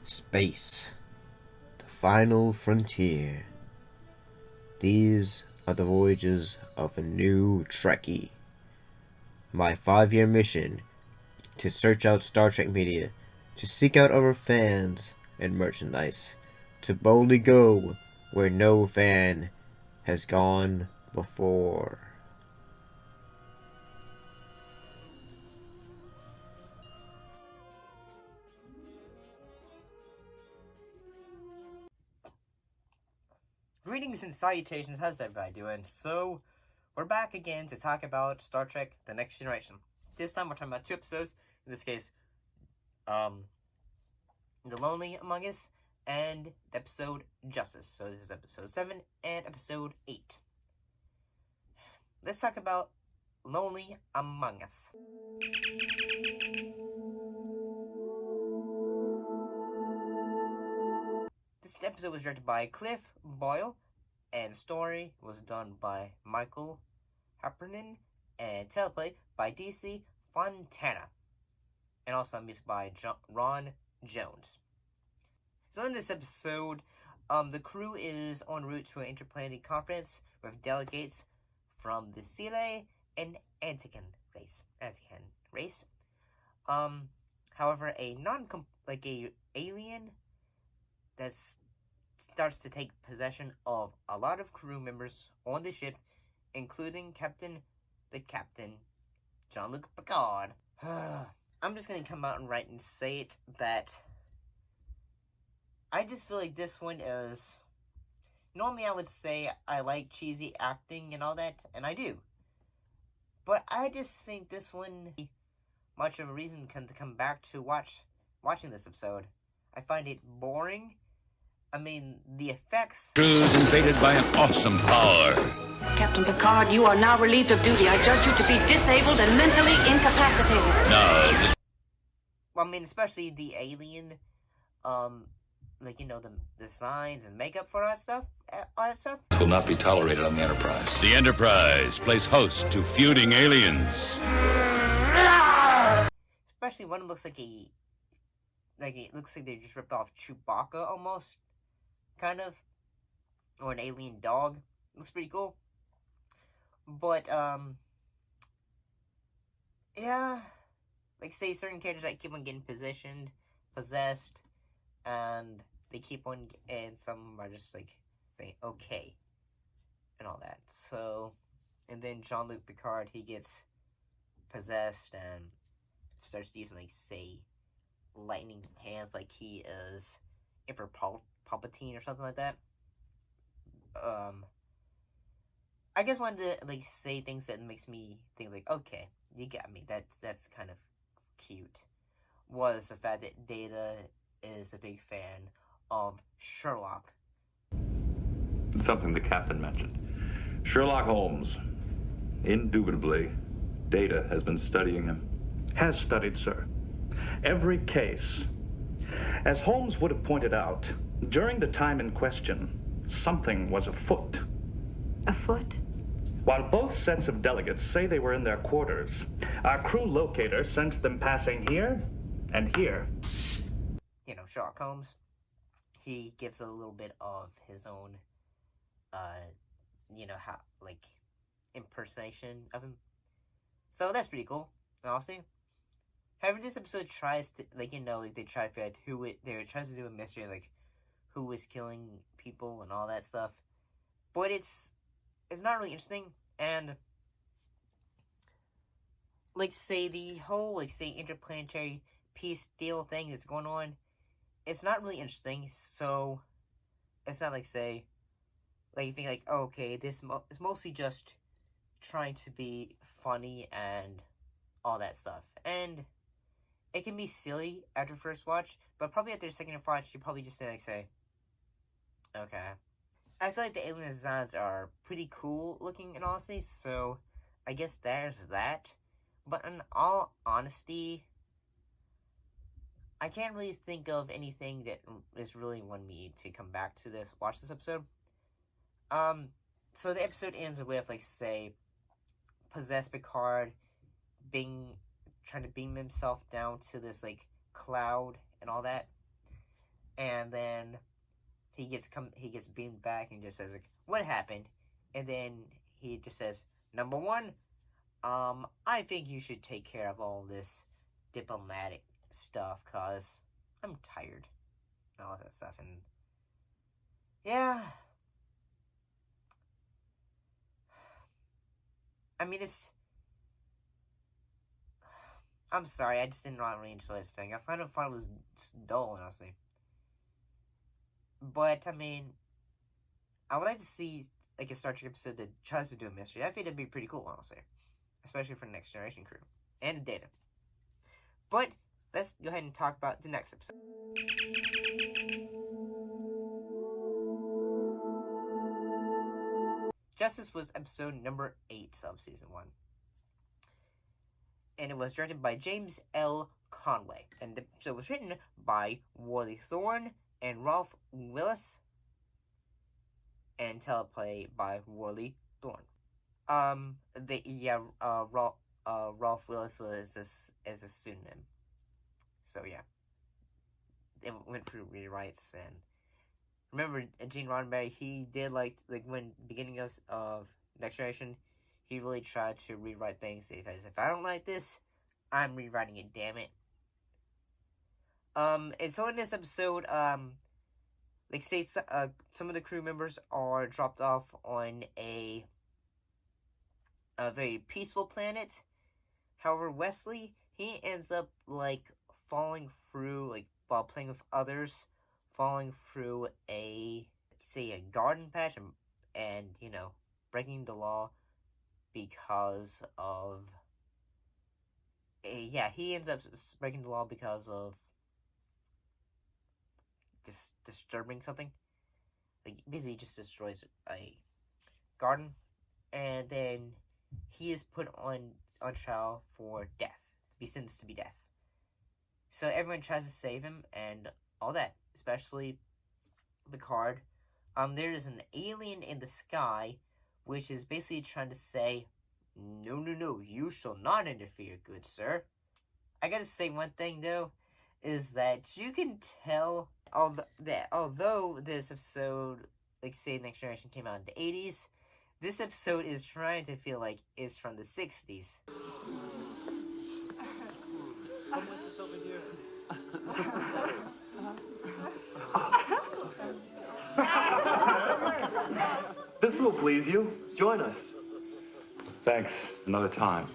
Space, the final frontier. These are the voyages of a new Trekkie. My 5-year mission to search out Star Trek media, to seek out our fans and merchandise, to boldly go where no fan has gone before. Greetings and salutations, how's everybody doing? So, we're back again to talk about Star Trek The Next Generation. This time we're talking about 2 episodes, in this case, The Lonely Among Us, and the episode Justice. So this is episode 7 and episode 8. Let's talk about Lonely Among Us. This episode was directed by Cliff Boyle, and story was done by Michael Heffernan, and teleplay by DC Fontana, and also music by Ron Jones. So in this episode, the crew is en route to an interplanetary conference with delegates from the Sile and Antican race. However, a alien that starts to take possession of a lot of crew members on the ship, including the captain, Jean-Luc Picard. I'm just gonna come out and write and say it that I just feel like this one is... Normally I would say I like cheesy acting and all that, and I do. But I just think this one much of a reason to come back to watching this episode. I find it boring. I mean, the effects... Crew is invaded by an awesome power. Captain Picard, you are now relieved of duty. I judge you to be disabled and mentally incapacitated. No. Well, I mean, especially the alien, the designs and makeup for all that stuff. Will not be tolerated on the Enterprise. The Enterprise plays host to feuding aliens. Especially one looks like it looks like they just ripped off Chewbacca almost, kind of, or an alien dog. Looks pretty cool. But yeah, like say certain characters that keep on getting possessed, and they keep on, and some are just like saying okay, and all that. So, and then Jean-Luc Picard, he gets possessed and starts using say lightning hands like he is Emperor Palpatine or something like that. I just wanted to say things that makes me think okay, you got me. That's kind of cute. Was the fact that Data is a big fan of Sherlock. It's something the captain mentioned. Sherlock Holmes. Indubitably, Data has been studying him. Has studied, sir. Every case. As Holmes would have pointed out, during the time in question, something was afoot. Afoot? While both sets of delegates say they were in their quarters, our crew locator sensed them passing here and here. Sherlock Holmes, he gives a little bit of his own, impersonation of him. So that's pretty cool, honestly. However, this episode tries to, they try to figure out they tries to do a mystery, who was killing people and all that stuff. But it's not really interesting, and, say, the whole, interplanetary peace deal thing that's going on, it's not really interesting, so it's not you think okay, it's mostly just trying to be funny and all that stuff. And it can be silly after first watch, but probably after second watch, you probably just say, okay. I feel like the alien designs are pretty cool looking, in honesty, so I guess there's that. But in all honesty, I can't really think of anything that is really wanting me to come back to watch this episode. So the episode ends with, possessed Picard trying to beam himself down to this, cloud and all that. and then he gets beamed back and just says like, "What happened?" And then he just says, "Number one, I think you should take care of all this diplomatic stuff, cause I'm tired." And all that stuff, and yeah. I mean, I'm sorry, I just didn't really enjoy this thing. I kind of thought it was just dull, honestly. But, I mean, I would like to see, like, a Star Trek episode that tries to do a mystery. I think that'd be pretty cool, honestly. Especially for the Next Generation crew. And Data. But, let's go ahead and talk about the next episode. Justice was episode number 8 of Season 1. And it was directed by James L. Conway. And the episode was written by Wally Thorne and Ralph Willis. And teleplay by Wally Thorne. Ralph Willis is a pseudonym. So yeah, it went through rewrites, and remember Gene Roddenberry, he did like when beginning of Next Generation, he really tried to rewrite things because if I don't like this, I'm rewriting it. Damn it. And so in this episode, like say some of the crew members are dropped off on a very peaceful planet. However, Wesley, he ends up like falling through, like while playing with others, falling through a garden patch and you know, breaking the law because of he ends up breaking the law because of just disturbing something. Like basically just destroys a garden, and then he is put on trial for death, be sentenced to be death. So everyone tries to save him and all that, especially Picard. There is an alien in the sky, which is basically trying to say, no, you shall not interfere, good sir. I gotta say one thing though, is that you can tell although this episode, like say Next Generation came out in the 80s, this episode is trying to feel like it's from the 60s. This will please you. Join us. Thanks. Another time.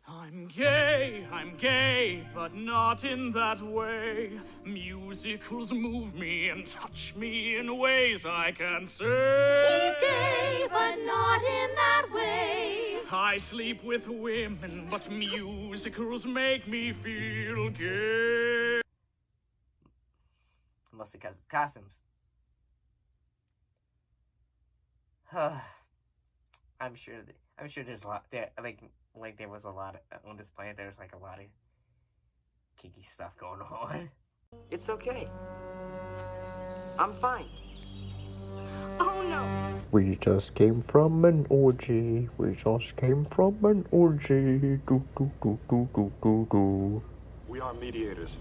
I'm gay, but not in that way. Musicals move me and touch me in ways I can't say. He's gay, but not in that way. I sleep with women, but musicals make me feel gay. Mostly because of costumes. I'm sure there's a lot there. Like there was a lot on this planet. There's like a lot of kinky stuff going on. It's okay. I'm fine. Oh no. We just came from an orgy. We just came from an orgy. Do do do do do do do. We are mediators.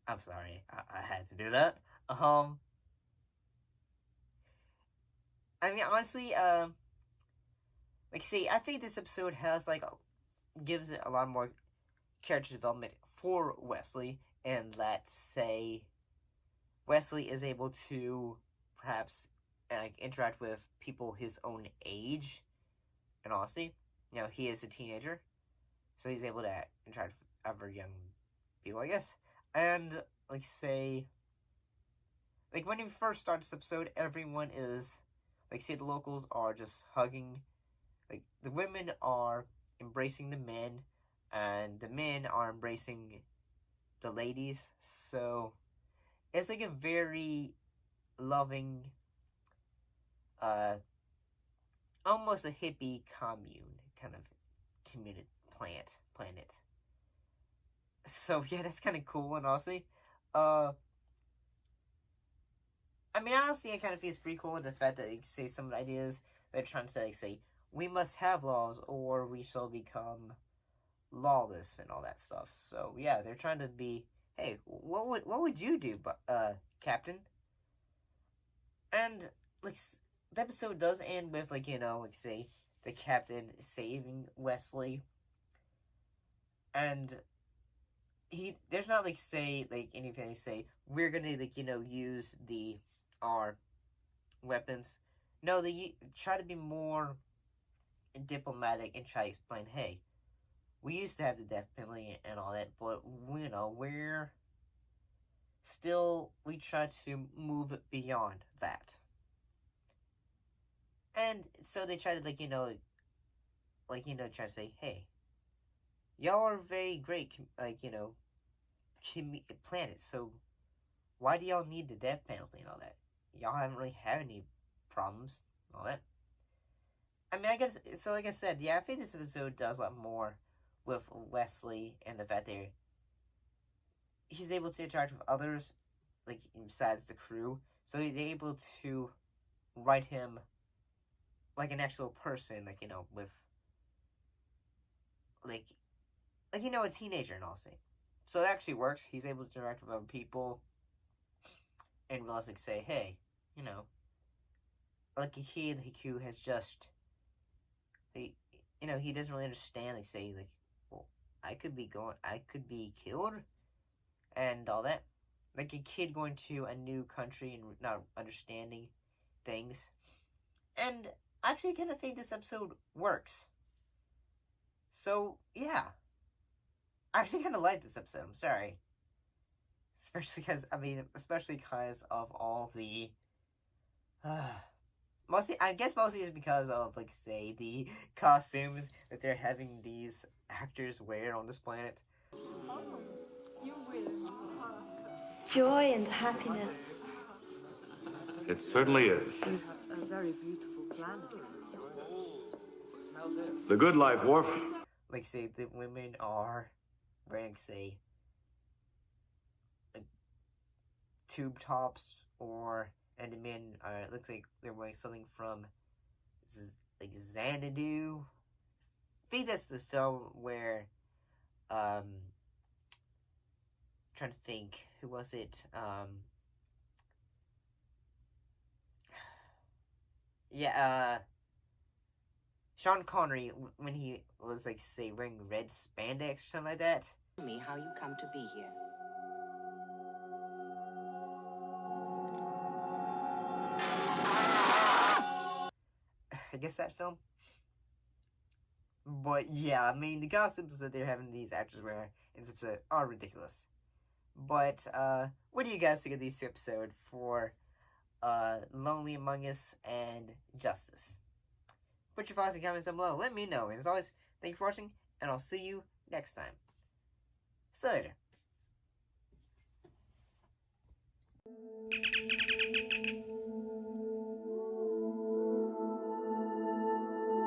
I'm sorry, I had to do that. I mean, honestly, I think this episode has, gives it a lot more character development for Wesley, and that, say, Wesley is able to, perhaps, interact with people his own age, and honestly, you know, he is a teenager, so he's able to interact with other young people, I guess, and, when you first start this episode, everyone is, say the locals are just hugging, the women are embracing the men, and the men are embracing the ladies, so it's a very loving, almost a hippie commune kind of community planet. So yeah, that's kind of cool, and honestly, honestly, I kind of feel it's pretty cool with the fact that, say, some of the ideas they're trying to say, we must have laws or we shall become lawless and all that stuff. So, yeah, they're trying to be hey, what would you do, Captain? And like the episode does end with like say the captain saving Wesley, and there's not like say like anything they say we're gonna like use our weapons. No, they try to be more diplomatic and try to explain, hey, we used to have the death penalty and all that, but we're still we try to move beyond that. And so they try to try to say, hey, y'all are very great planets, so why do y'all need the death penalty and all that? Y'all haven't really had any problems and all that. I mean, I guess, so like I said, yeah, I think this episode does a lot more with Wesley and the fact that he's able to interact with others, like, besides the crew, so he's able to write him like an actual person, like, with, like, a teenager and all that. So it actually works. He's able to interact with other people and realize, like, say, hey, like a kid who has just, he doesn't really understand, like, say, like, well, I could be killed, and all that. Like a kid going to a new country and not understanding things. And I actually kind of think this episode works. So, yeah. I actually kind of like this episode, I'm sorry. Especially because of all the... mostly is because of, like, say, the costumes that they're having these actors wear on this planet. Oh, you will. Joy and happiness. It certainly is. We have a very beautiful planet. Smell this. The good life, Worf. Like, say, the women are wearing, say, like, tube tops, and the men looks like they're wearing something from, like, Xanadu. I think that's the film where, trying to think, who was it? Sean Connery, when he was, like, say, wearing red spandex or something like that. Tell me how you come to be here. I guess that film. But yeah, I mean, the costumes that they're having these actors wear in this episode are ridiculous. But what do you guys think of these two episodes for Lonely Among Us and Justice? Put your thoughts in the comments down below. Let me know. And as always, thank you for watching, and I'll see you next time. See you later.